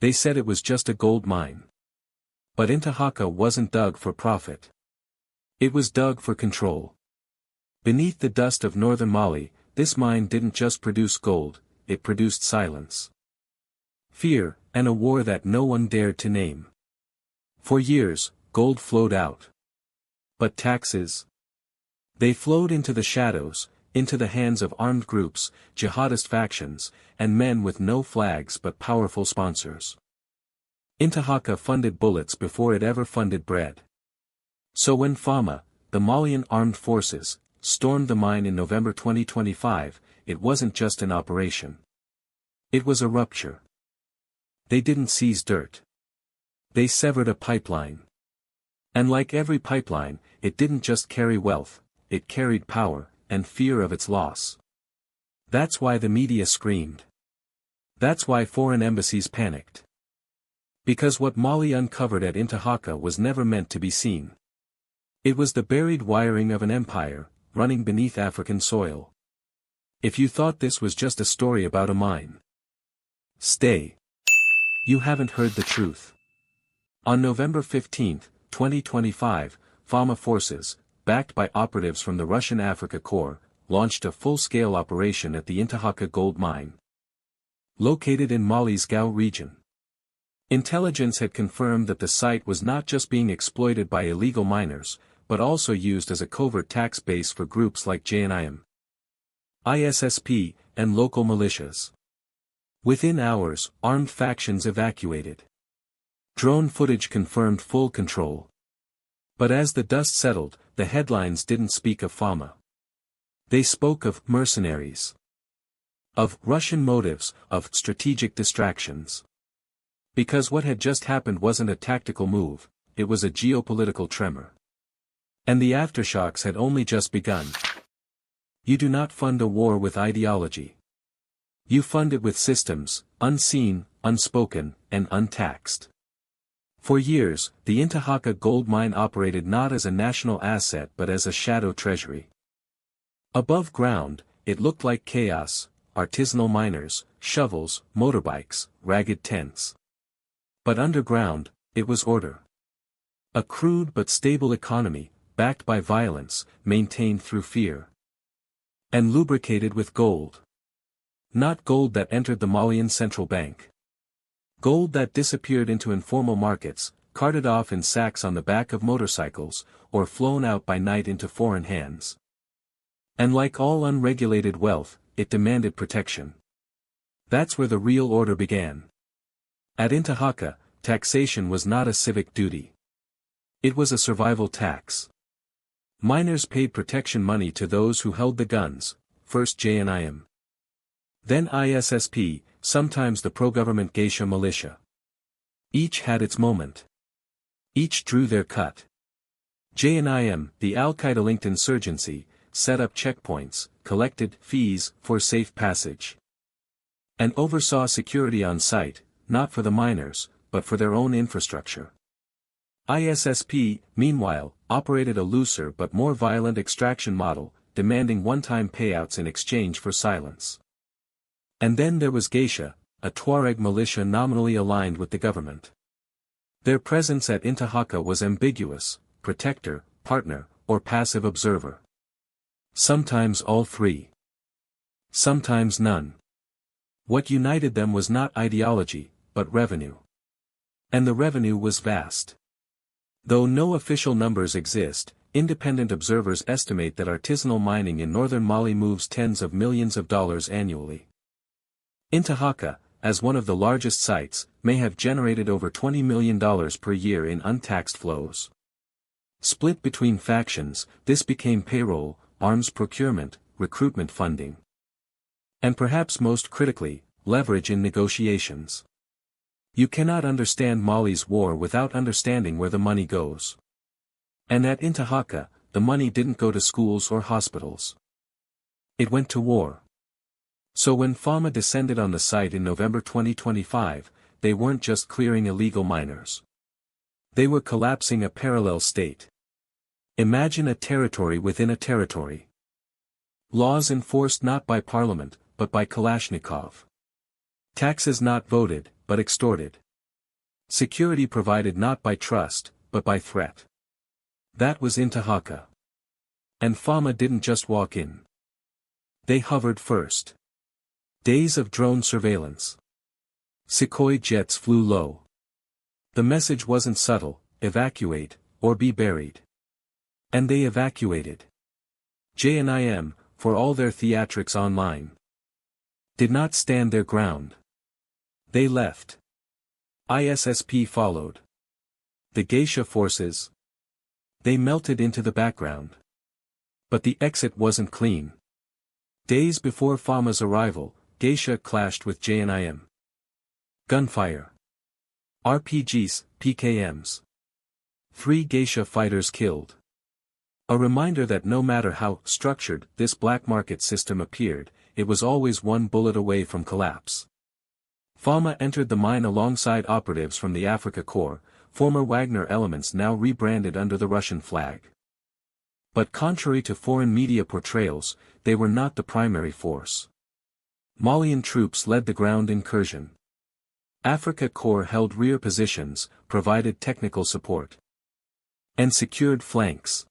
They said it was just a gold mine. But Intahaka wasn't dug for profit. It was dug for control. Beneath the dust of northern Mali, this mine didn't just produce gold, it produced silence. Fear, and a war that no one dared to name. For years, gold flowed out. But taxes? They flowed into the shadows, into the hands of armed groups, jihadist factions, and men with no flags but powerful sponsors. Intahaka funded bullets before it ever funded bread. So when FAMA, the Malian armed forces, stormed the mine in November 2025, it wasn't just an operation. It was a rupture. They didn't seize dirt. They severed a pipeline. And like every pipeline, it didn't just carry wealth, it carried power, and fear of its loss. That's why the media screamed. That's why foreign embassies panicked. Because what Mali uncovered at Intahaka was never meant to be seen. It was the buried wiring of an empire, running beneath African soil. If you thought this was just a story about a mine, stay. You haven't heard the truth. On November 15, 2025, FAMA forces, backed by operatives from the Russian Africa Corps, launched a full-scale operation at the Intahaka gold mine. Located in Mali's Gao region. Intelligence had confirmed that the site was not just being exploited by illegal miners, but also used as a covert tax base for groups like JNIM, ISSP, and local militias. Within hours, armed factions evacuated. Drone footage confirmed full control. But as the dust settled, the headlines didn't speak of FAMA. They spoke of mercenaries. Of Russian motives, of strategic distractions. Because what had just happened wasn't a tactical move, it was a geopolitical tremor. And the aftershocks had only just begun. You do not fund a war with ideology. You fund it with systems, unseen, unspoken, and untaxed. For years, the Intahaka gold mine operated not as a national asset but as a shadow treasury. Above ground, it looked like chaos, artisanal miners, shovels, motorbikes, ragged tents. But underground, it was order. A crude but stable economy, backed by violence, maintained through fear. And lubricated with gold. Not gold that entered the Malian central bank. Gold that disappeared into informal markets, carted off in sacks on the back of motorcycles, or flown out by night into foreign hands. And like all unregulated wealth, it demanded protection. That's where the real order began. At Intahaka, taxation was not a civic duty. It was a survival tax. Miners paid protection money to those who held the guns, first JNIM. Then ISSP, sometimes the pro-government Geisha militia. Each had its moment. Each drew their cut. JNIM, the Al-Qaeda-linked insurgency, set up checkpoints, collected fees for safe passage. And oversaw security on site, not for the miners, but for their own infrastructure. ISSP, meanwhile, operated a looser but more violent extraction model, demanding one-time payouts in exchange for silence. And then there was Geisha, a Tuareg militia nominally aligned with the government. Their presence at Intahaka was ambiguous, protector, partner, or passive observer. Sometimes all three. Sometimes none. What united them was not ideology, but revenue. And the revenue was vast. Though no official numbers exist, independent observers estimate that artisanal mining in northern Mali moves tens of millions of dollars annually. Intahaka, as one of the largest sites, may have generated over $20 million per year in untaxed flows. Split between factions, this became payroll, arms procurement, recruitment funding. And perhaps most critically, leverage in negotiations. You cannot understand Mali's war without understanding where the money goes. And at Intahaka, the money didn't go to schools or hospitals. It went to war. So when FAMA descended on the site in November 2025, they weren't just clearing illegal miners. They were collapsing a parallel state. Imagine a territory within a territory. Laws enforced not by parliament, but by Kalashnikov. Taxes not voted, but extorted. Security provided not by trust, but by threat. That was Intahaka. And FAMA didn't just walk in. They hovered first. Days of drone surveillance. Sukhoi jets flew low. The message wasn't subtle: evacuate, or be buried. And they evacuated. JNIM, for all their theatrics online, did not stand their ground. They left. ISSP followed. The geisha forces. They melted into the background. But the exit wasn't clean. Days before FAMA's arrival, geisha clashed with JNIM. Gunfire. RPGs, PKMs. 3 geisha fighters killed. A reminder that no matter how structured this black market system appeared, it was always one bullet away from collapse. FAMA entered the mine alongside operatives from the Africa Corps, former Wagner elements now rebranded under the Russian flag. But contrary to foreign media portrayals, they were not the primary force. Malian troops led the ground incursion. Africa Corps held rear positions, provided technical support, and secured flanks.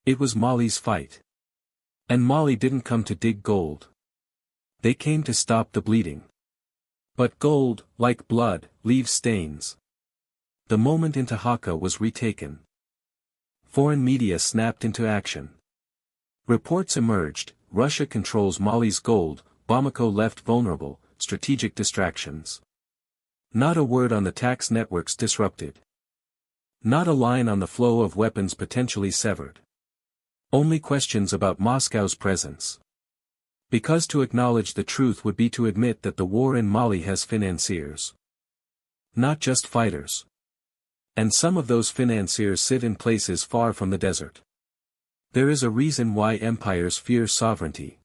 It was Mali's fight. And Mali didn't come to dig gold. They came to stop the bleeding. But gold, like blood, leaves stains. The moment Intahaka was retaken, foreign media snapped into action. Reports emerged: Russia controls Mali's gold, Bamako left vulnerable, strategic distractions. Not a word on the tax networks disrupted. Not a line on the flow of weapons potentially severed. Only questions about Moscow's presence. Because to acknowledge the truth would be to admit that the war in Mali has financiers. Not just fighters. And some of those financiers sit in places far from the desert. There is a reason why empires fear sovereignty.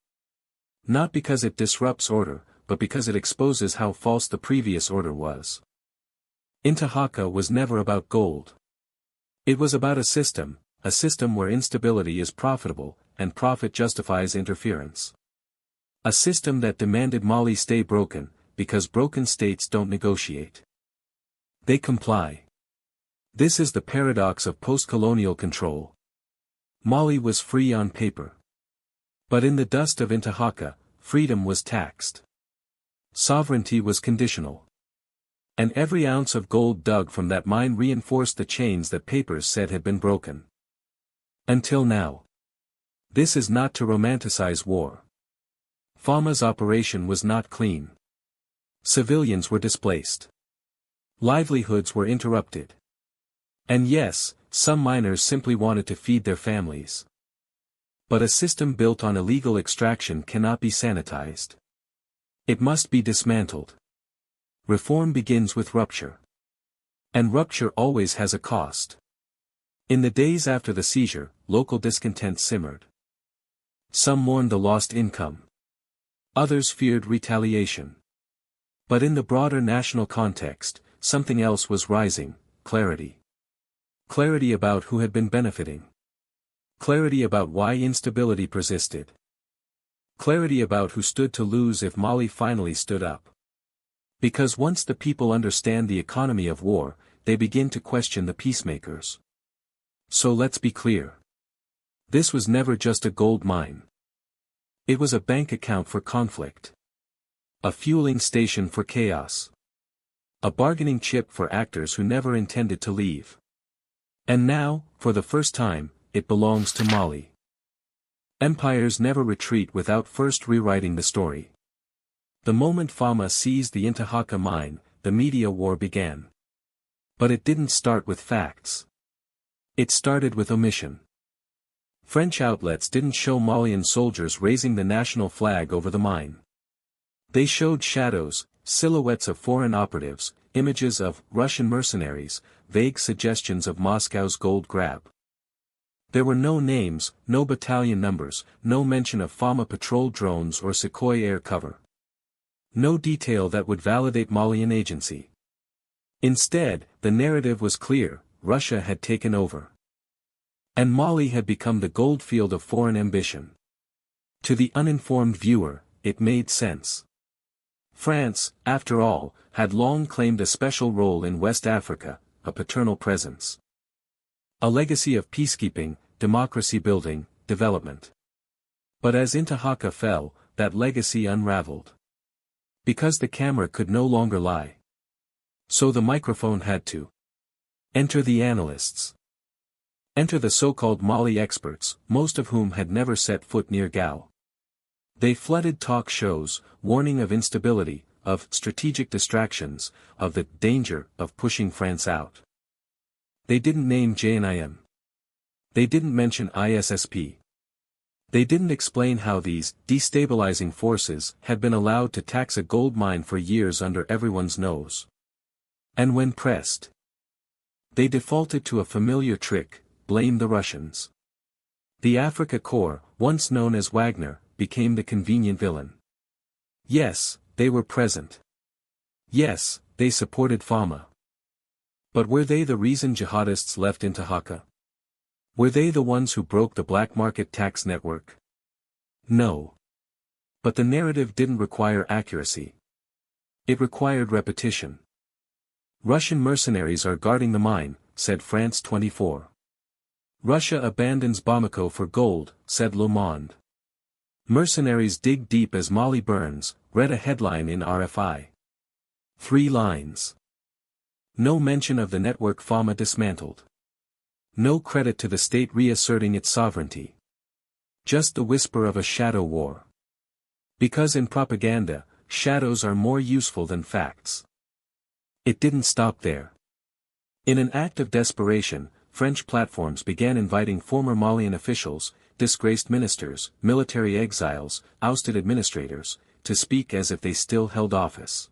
Not because it disrupts order, but because it exposes how false the previous order was. Intahaka was never about gold. It was about a system where instability is profitable, and profit justifies interference. A system that demanded Mali stay broken, because broken states don't negotiate. They comply. This is the paradox of post-colonial control. Mali was free on paper. But in the dust of Intahaka, freedom was taxed. Sovereignty was conditional. And every ounce of gold dug from that mine reinforced the chains that papers said had been broken. Until now. This is not to romanticize war. FAMA's operation was not clean. Civilians were displaced. Livelihoods were interrupted. And yes, some miners simply wanted to feed their families. But a system built on illegal extraction cannot be sanitized. It must be dismantled. Reform begins with rupture. And rupture always has a cost. In the days after the seizure, local discontent simmered. Some mourned the lost income. Others feared retaliation. But in the broader national context, something else was rising: clarity. Clarity about who had been benefiting. Clarity about why instability persisted. Clarity about who stood to lose if Mali finally stood up. Because once the people understand the economy of war, they begin to question the peacemakers. So let's be clear. This was never just a gold mine. It was a bank account for conflict. A fueling station for chaos. A bargaining chip for actors who never intended to leave. And now, for the first time, it belongs to Mali. Empires never retreat without first rewriting the story. The moment FAMA seized the Intahaka mine, the media war began. But it didn't start with facts. It started with omission. French outlets didn't show Malian soldiers raising the national flag over the mine. They showed shadows, silhouettes of foreign operatives, images of Russian mercenaries, vague suggestions of Moscow's gold grab. There were no names, no battalion numbers, no mention of FAMA patrol drones or Sukhoi air cover. No detail that would validate Malian agency. Instead, the narrative was clear: Russia had taken over. And Mali had become the goldfield of foreign ambition. To the uninformed viewer, it made sense. France, after all, had long claimed a special role in West Africa, a paternal presence. A legacy of peacekeeping, democracy building, development. But as Intahaka fell, that legacy unraveled. Because the camera could no longer lie. So the microphone had to. Enter the analysts. Enter the so-called Mali experts, most of whom had never set foot near Gao. They flooded talk shows, warning of instability, of strategic distractions, of the danger of pushing France out. They didn't name JNIM. They didn't mention ISSP. They didn't explain how these destabilizing forces had been allowed to tax a gold mine for years under everyone's nose. And when pressed, they defaulted to a familiar trick: blame the Russians. The Africa Corps, once known as Wagner, became the convenient villain. Yes, they were present. Yes, they supported FAMA. But were they the reason jihadists left Intahaka? Were they the ones who broke the black market tax network? No. But the narrative didn't require accuracy. It required repetition. Russian mercenaries are guarding the mine, said France 24. Russia abandons Bamako for gold, said Le Monde. Mercenaries dig deep as Mali burns, read a headline in RFI. 3 lines. No mention of the network FAMA dismantled. No credit to the state reasserting its sovereignty. Just the whisper of a shadow war. Because in propaganda, shadows are more useful than facts. It didn't stop there. In an act of desperation, French platforms began inviting former Malian officials, disgraced ministers, military exiles, ousted administrators, to speak as if they still held office.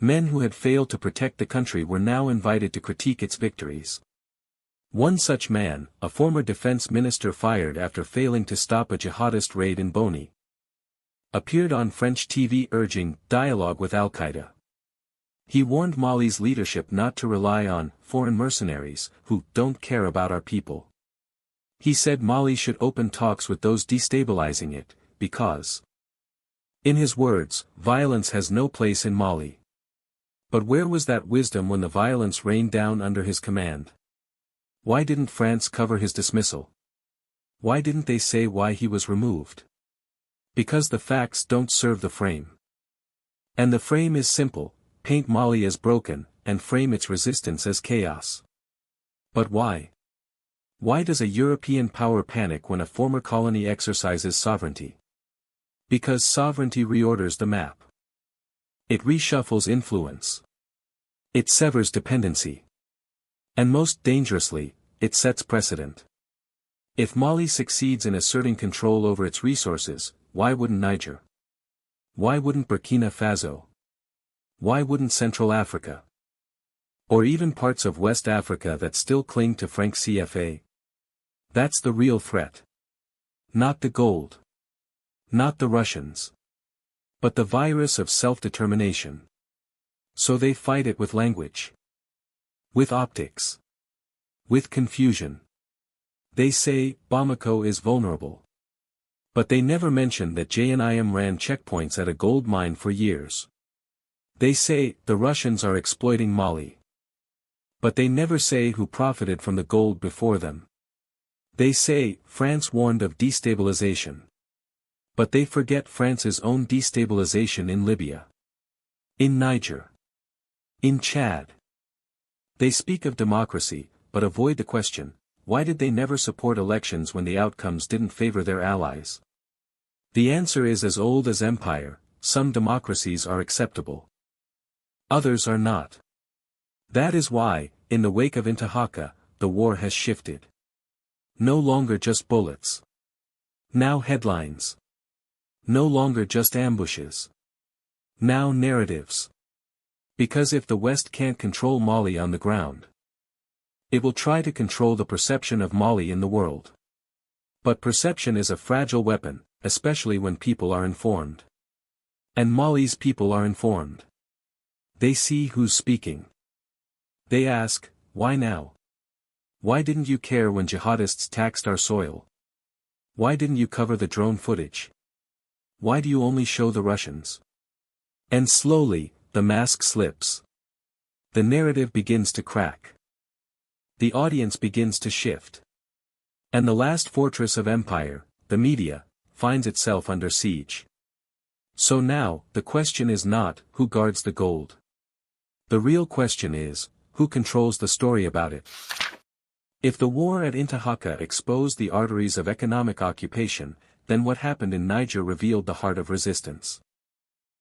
Men who had failed to protect the country were now invited to critique its victories. One such man, a former defense minister fired after failing to stop a jihadist raid in Boni, appeared on French TV urging dialogue with Al-Qaeda. He warned Mali's leadership not to rely on foreign mercenaries who don't care about our people. He said Mali should open talks with those destabilizing it, because, in his words, violence has no place in Mali. But where was that wisdom when the violence rained down under his command? Why didn't France cover his dismissal? Why didn't they say why he was removed? Because the facts don't serve the frame. And the frame is simple: paint Mali as broken, and frame its resistance as chaos. But why? Why does a European power panic when a former colony exercises sovereignty? Because sovereignty reorders the map. It reshuffles influence. It severs dependency. And most dangerously, it sets precedent. If Mali succeeds in asserting control over its resources, why wouldn't Niger? Why wouldn't Burkina Faso? Why wouldn't Central Africa? Or even parts of West Africa that still cling to franc CFA? That's the real threat. Not the gold. Not the Russians. But the virus of self-determination. So they fight it with language. With optics. With confusion. They say, Bamako is vulnerable. But they never mention that JNIM ran checkpoints at a gold mine for years. They say, the Russians are exploiting Mali. But they never say who profited from the gold before them. They say, France warned of destabilization. But they forget France's own destabilization in Libya. In Niger. In Chad. They speak of democracy, but avoid the question, why did they never support elections when the outcomes didn't favor their allies? The answer is as old as empire: some democracies are acceptable. Others are not. That is why, in the wake of Intahaka, the war has shifted. No longer just bullets. Now headlines. No longer just ambushes. Now narratives. Because if the West can't control Mali on the ground, it will try to control the perception of Mali in the world. But perception is a fragile weapon, especially when people are informed. And Mali's people are informed. They see who's speaking. They ask, why now? Why didn't you care when jihadists taxed our soil? Why didn't you cover the drone footage? Why do you only show the Russians? And slowly, the mask slips. The narrative begins to crack. The audience begins to shift. And the last fortress of empire, the media, finds itself under siege. So now, the question is not, who guards the gold? The real question is, who controls the story about it? If the war at Intahaka exposed the arteries of economic occupation, then what happened in Niger revealed the heart of resistance.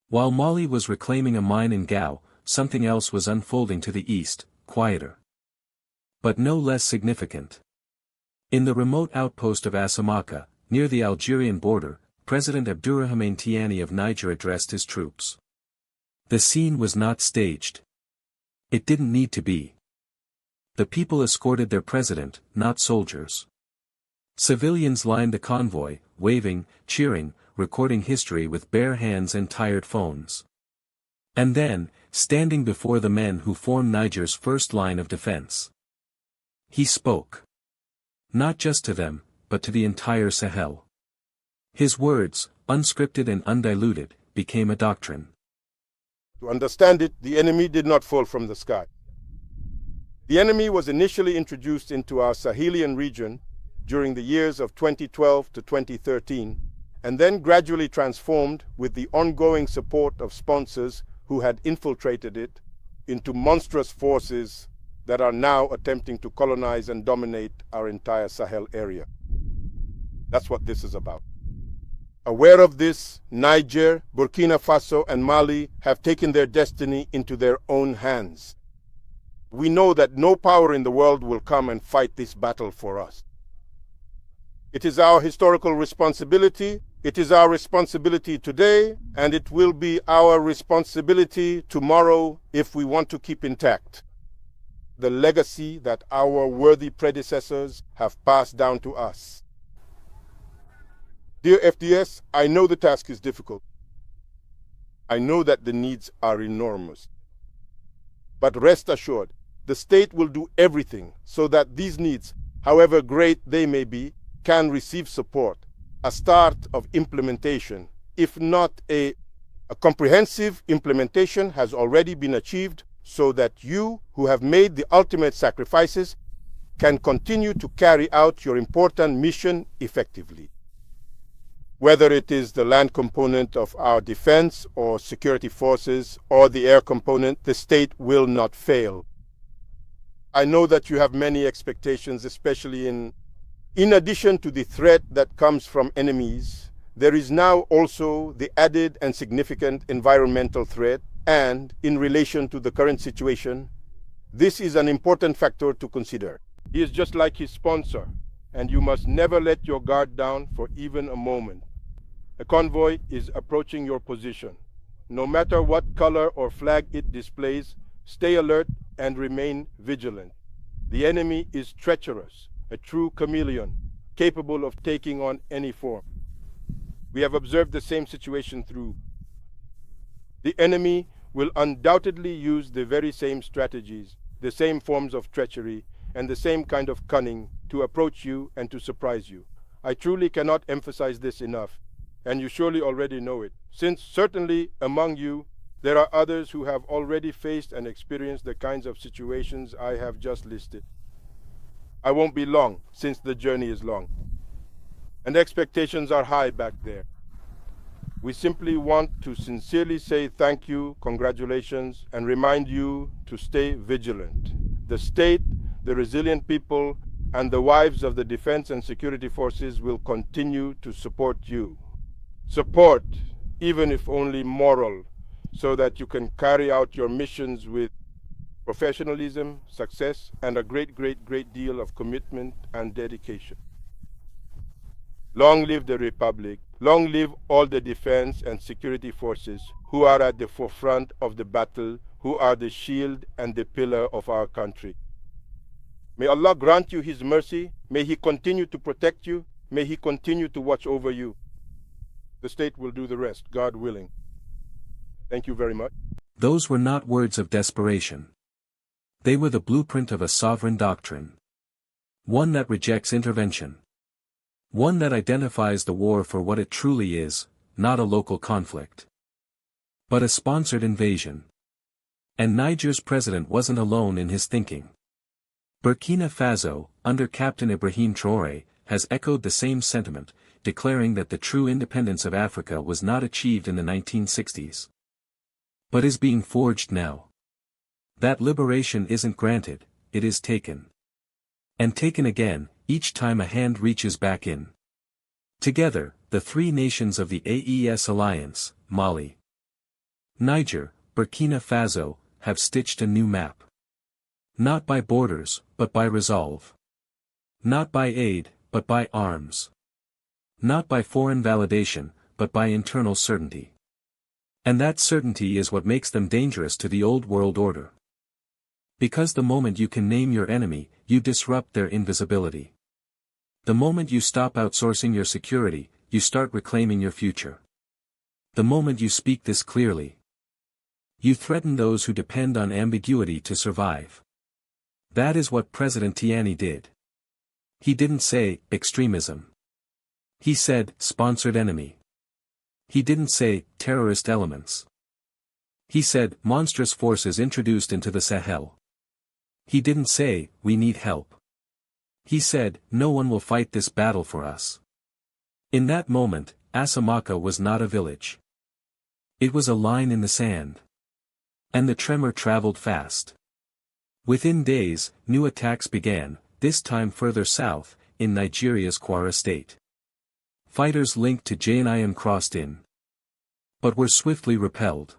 While Mali was reclaiming a mine in Gao, something else was unfolding to the east, quieter. But no less significant. In the remote outpost of Asamaka, near the Algerian border, President Abdurrahmane Tiani of Niger addressed his troops. The scene was not staged. It didn't need to be. The people escorted their president, not soldiers. Civilians lined the convoy, waving, cheering, recording history with bare hands and tired phones. And then, standing before the men who formed Niger's first line of defense, he spoke. Not just to them, but to the entire Sahel. His words, unscripted and undiluted, became a doctrine. To understand it, the enemy did not fall from the sky. The enemy was initially introduced into our Sahelian region during the years of 2012 to 2013, and then gradually transformed with the ongoing support of sponsors who had infiltrated it into monstrous forces that are now attempting to colonize and dominate our entire Sahel area. That's what this is about. Aware of this, Niger, Burkina Faso, and Mali have taken their destiny into their own hands. We know that no power in the world will come and fight this battle for us. It is our historical responsibility, it is our responsibility today, and it will be our responsibility tomorrow if we want to keep intact the legacy that our worthy predecessors have passed down to us. Dear FDS, I know the task is difficult. I know that the needs are enormous. But rest assured, the state will do everything so that these needs, however great they may be, can receive support, a start of implementation. If not a comprehensive implementation has already been achieved so that you, who have made the ultimate sacrifices, can continue to carry out your important mission effectively. Whether it is the land component of our defense or security forces or the air component, the state will not fail. I know that you have many expectations, especially in addition to the threat that comes from enemies, there is now also the added and significant environmental threat, and in relation to the current situation, this is an important factor to consider. He is just like his sponsor, and you must never let your guard down for even a moment. A convoy is approaching your position. No matter what color or flag it displays, stay alert and remain vigilant. The enemy is treacherous, a true chameleon, capable of taking on any form. We have observed the same situation through. The enemy will undoubtedly use the very same strategies, the same forms of treachery, and the same kind of cunning to approach you and to surprise you. I truly cannot emphasize this enough, and you surely already know it, since certainly among you there are others who have already faced and experienced the kinds of situations I have just listed. I won't be long, since the journey is long, and expectations are high back there. We simply want to sincerely say thank you, congratulations, and remind you to stay vigilant. The state, the resilient people, and the wives of the defense and security forces will continue to support you. Support, even if only moral, so that you can carry out your missions with professionalism, success, and a great deal of commitment and dedication. Long live the Republic. Long live all the defense and security forces who are at the forefront of the battle, who are the shield and the pillar of our country. May Allah grant you His mercy. May He continue to protect you. May He continue to watch over you. The state will do the rest, God willing. Thank you very much. Those were not words of desperation. They were the blueprint of a sovereign doctrine. One that rejects intervention. One that identifies the war for what it truly is, not a local conflict, but a sponsored invasion. And Niger's president wasn't alone in his thinking. Burkina Faso, under Captain Ibrahim Traoré, has echoed the same sentiment, declaring that the true independence of Africa was not achieved in the 1960s, but is being forged now. That liberation isn't granted, it is taken. And taken again, each time a hand reaches back in. Together, the three nations of the AES alliance, Mali, Niger, Burkina Faso, have stitched a new map. Not by borders, but by resolve. Not by aid, but by arms. Not by foreign validation, but by internal certainty. And that certainty is what makes them dangerous to the old world order. Because the moment you can name your enemy, you disrupt their invisibility. The moment you stop outsourcing your security, you start reclaiming your future. The moment you speak this clearly, you threaten those who depend on ambiguity to survive. That is what President Tiani did. He didn't say, extremism. He said, sponsored enemy. He didn't say, terrorist elements. He said, monstrous forces introduced into the Sahel. He didn't say, we need help. He said, no one will fight this battle for us. In that moment, Asamaka was not a village. It was a line in the sand. And the tremor traveled fast. Within days, new attacks began, this time further south, in Nigeria's Kwara state. Fighters linked to JNIM crossed in, but were swiftly repelled.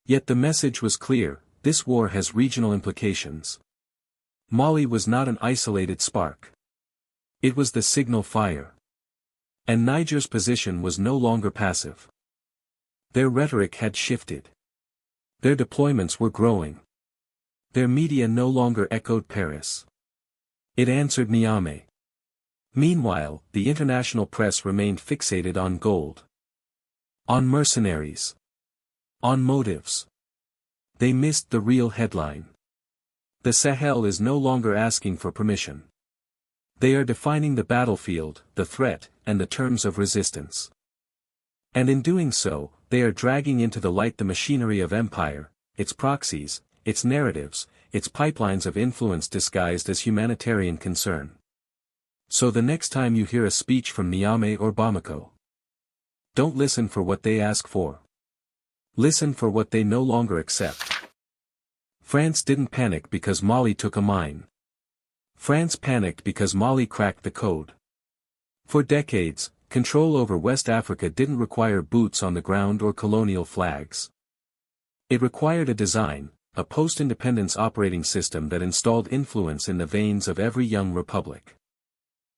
Yet the message was clear, this war has regional implications. Mali was not an isolated spark. It was the signal fire. And Niger's position was no longer passive. Their rhetoric had shifted. Their deployments were growing. Their media no longer echoed Paris. It answered Niamey. Meanwhile, the international press remained fixated on gold. On mercenaries. On motives. They missed the real headline. The Sahel is no longer asking for permission. They are defining the battlefield, the threat, and the terms of resistance. And in doing so, they are dragging into the light the machinery of empire, its proxies, its narratives, its pipelines of influence disguised as humanitarian concern. So the next time you hear a speech from Niamey or Bamako, don't listen for what they ask for. Listen for what they no longer accept. France didn't panic because Mali took a mine. France panicked because Mali cracked the code. For decades, control over West Africa didn't require boots on the ground or colonial flags. It required a design, a post-independence operating system that installed influence in the veins of every young republic.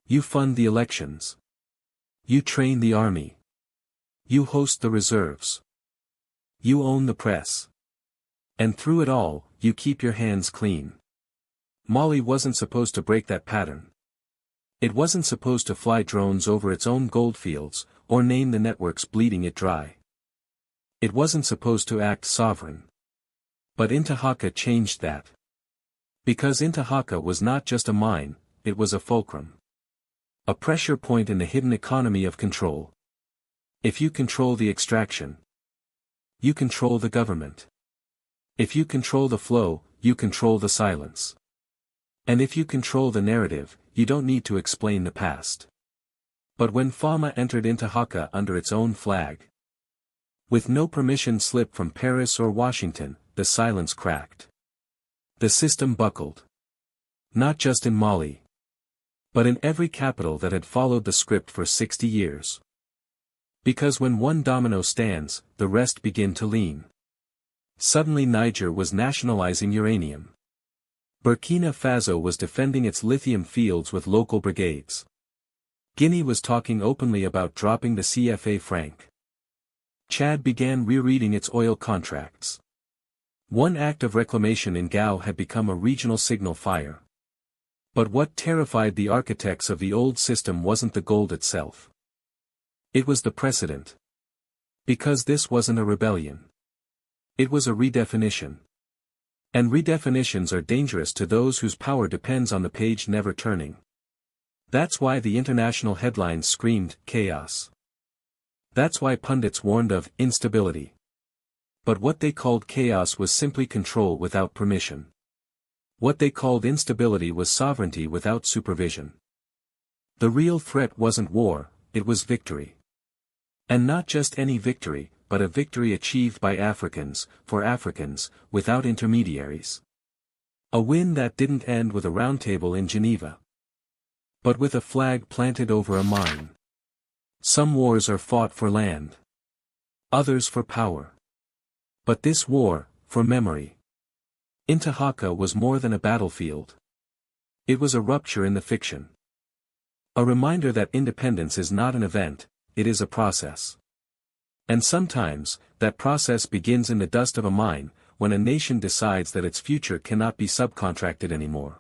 You fund the elections. You train the army. You host the reserves. You own the press. And through it all, you keep your hands clean. Mali wasn't supposed to break that pattern. It wasn't supposed to fly drones over its own goldfields, or name the networks bleeding it dry. It wasn't supposed to act sovereign. But Intahaka changed that. Because Intahaka was not just a mine, it was a fulcrum. A pressure point in the hidden economy of control. If you control the extraction, you control the government. If you control the flow, you control the silence. And if you control the narrative, you don't need to explain the past. But when FAMA entered Intahaka under its own flag, with no permission slip from Paris or Washington, the silence cracked. The system buckled. Not just in Mali, but in every capital that had followed the script for 60 years. Because when one domino stands, the rest begin to lean. Suddenly Niger was nationalizing uranium. Burkina Faso was defending its lithium fields with local brigades. Guinea was talking openly about dropping the CFA franc. Chad began rereading its oil contracts. One act of reclamation in Gao had become a regional signal fire. But what terrified the architects of the old system wasn't the gold itself. It was the precedent. Because this wasn't a rebellion. It was a redefinition. And redefinitions are dangerous to those whose power depends on the page never turning. That's why the international headlines screamed, chaos. That's why pundits warned of instability. But what they called chaos was simply control without permission. What they called instability was sovereignty without supervision. The real threat wasn't war, it was victory. And not just any victory, but a victory achieved by Africans, for Africans, without intermediaries. A win that didn't end with a roundtable in Geneva, but with a flag planted over a mine. Some wars are fought for land, others for power. But this war, for memory. Intahaka was more than a battlefield. It was a rupture in the fiction. A reminder that independence is not an event, it is a process. And sometimes, that process begins in the dust of a mine, when a nation decides that its future cannot be subcontracted anymore.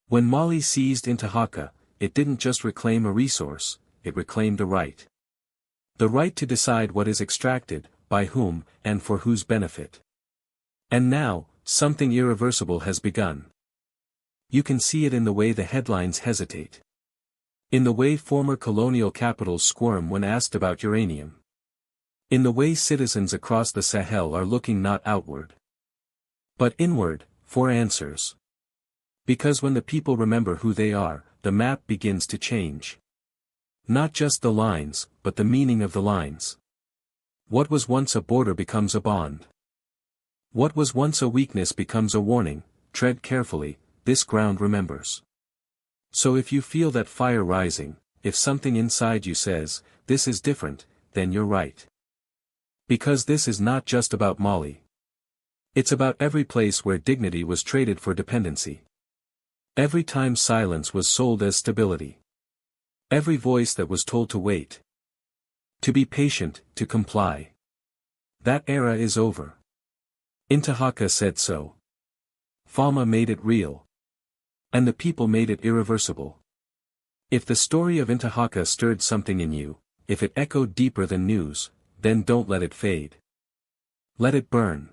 When Mali seized Intahaka, it didn't just reclaim a resource, it reclaimed a right. The right to decide what is extracted, by whom, and for whose benefit. And now, something irreversible has begun. You can see it in the way the headlines hesitate. In the way former colonial capitals squirm when asked about uranium. In the way citizens across the Sahel are looking not outward, but inward, for answers. Because when the people remember who they are, the map begins to change. Not just the lines, but the meaning of the lines. What was once a border becomes a bond. What was once a weakness becomes a warning, tread carefully, this ground remembers. So if you feel that fire rising, if something inside you says, this is different, then you're right. Because this is not just about Mali. It's about every place where dignity was traded for dependency. Every time silence was sold as stability. Every voice that was told to wait. To be patient, to comply. That era is over. Intahaka said so. FAMA made it real. And the people made it irreversible. If the story of Intahaka stirred something in you, if it echoed deeper than news, then don't let it fade. Let it burn.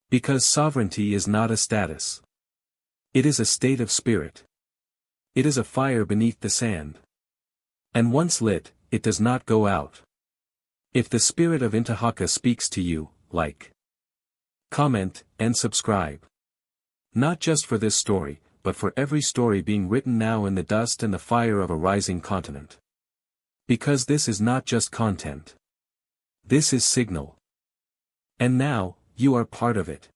Because sovereignty is not a status. It is a state of spirit. It is a fire beneath the sand. And once lit, it does not go out. If the spirit of Intahaka speaks to you, like, comment, and subscribe. Not just for this story, but for every story being written now in the dust and the fire of a rising continent. Because this is not just content. This is signal. And now, you are part of it.